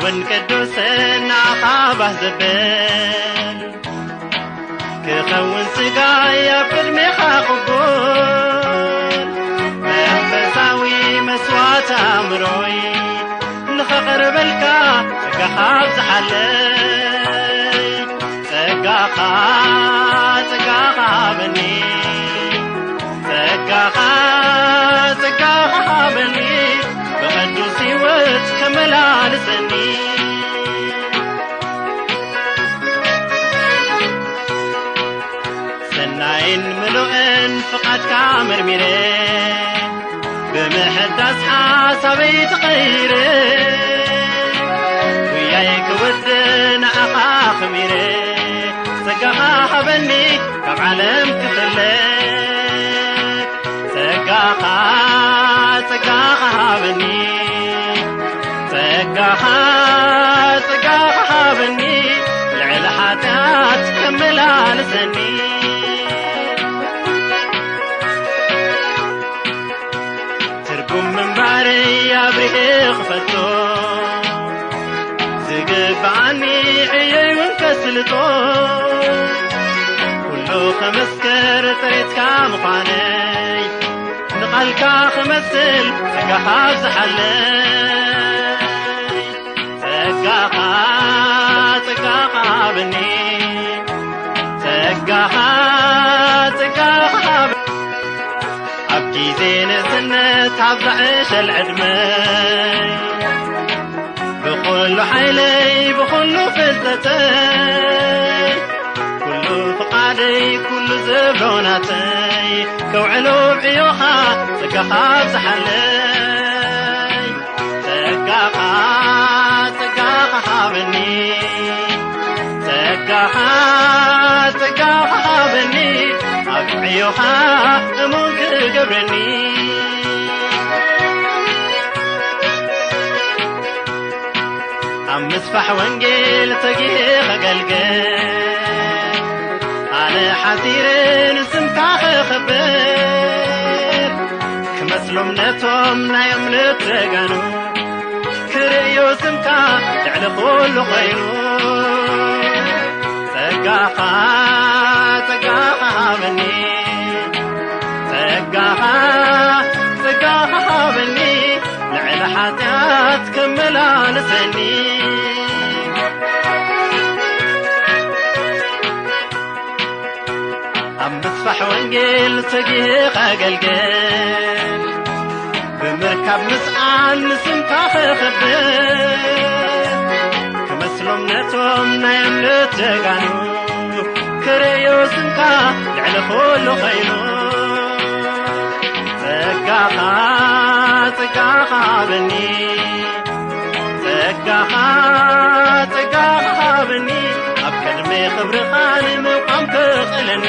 ቅዱስና አኻባህ ዘበል ክኸውን ስጋይ ኣብ ቅድሜኻ ቅቡል መንፈሳዊ መስዋዕት ኣእምሮይ ንኸቕርበልካ ጸጋኻ ኣብዝሓለይ ጸጋኻ ሃበኒ ጸጋኻ ሃበኒ بقدوس ሕይወት ከመላልሰኒ ሰናይን ምሉእን ፍቓድካ መርሚረ ብምሕዳስ ሓሳበይ ተቐይረ ጉያይ ክወድ ንዓኻ ኸሚረ ጸጋኻ ሃበኒ ካብ ዓለም ክፍለክ ጸጋኻ ሃበኒ ጸጋኻ ሃበኒ ልዕሊ ሓጢኣት ከመላልሰኒ ትርጉም ምንባረይ ኣብሪኸ ክፈልጦ ዝግባኣኒ ዕየይ እውን ከስልጦ ኩሉ ከመስከር ጥሬትካ ምዃነይ ንቓልካ ክመስል ጸጋኻ ኣብዝሓለይ ጸጋኻ ሃበኒ ጸጋኻ ሃበኒ ኣብ ጊዜ ንእስነት ኣብ ዝዕሸል ዕድመይ ብኹሉ ሓይለይ ብኹሉ ፍልጠተይ ኩሉ ፍቓደይ ኩሉ ዘብሎናተይ كوعلو بعيوخا ጸጋኻ ኣብዝሓለይ ጸጋኻ ሃበኒ ጸጋኻ ሃበኒ ኣብ ዕዮኻ እሙን ክገብረኒ ኣብ ምስፋሕ ወንጌል ተጊሄ ኸገልግል ኣነ ሓሲርን ስምካ ኸኽብር ክመስሎም ነቶም ናይ እምነት ደጋኑ ክርእዮ ስምካ ልዕሊ ኩሉ ኾይኑ ጸጋኻ ሃበኒ ጸጋኻ ሃበኒ ልዕሊ ሓጢኣት ከመላልሰኒ ኣብ ምስፋሕ ወንጌል ተጊሄ ኸገልግል ብምርካብ ምስኣን ንስምካ ኸኽብር ክመስሎም ነቶም ናይ እምነት ደጋኑ ክርእዮ ስምካ ልዕሊ ኩሉ ኾይኑ ጸጋኻ ሃበኒ ጸጋኻ ሃበኒ ኣብ ቅድሜ ክብርኻ ንምቋም ክኽእለኒ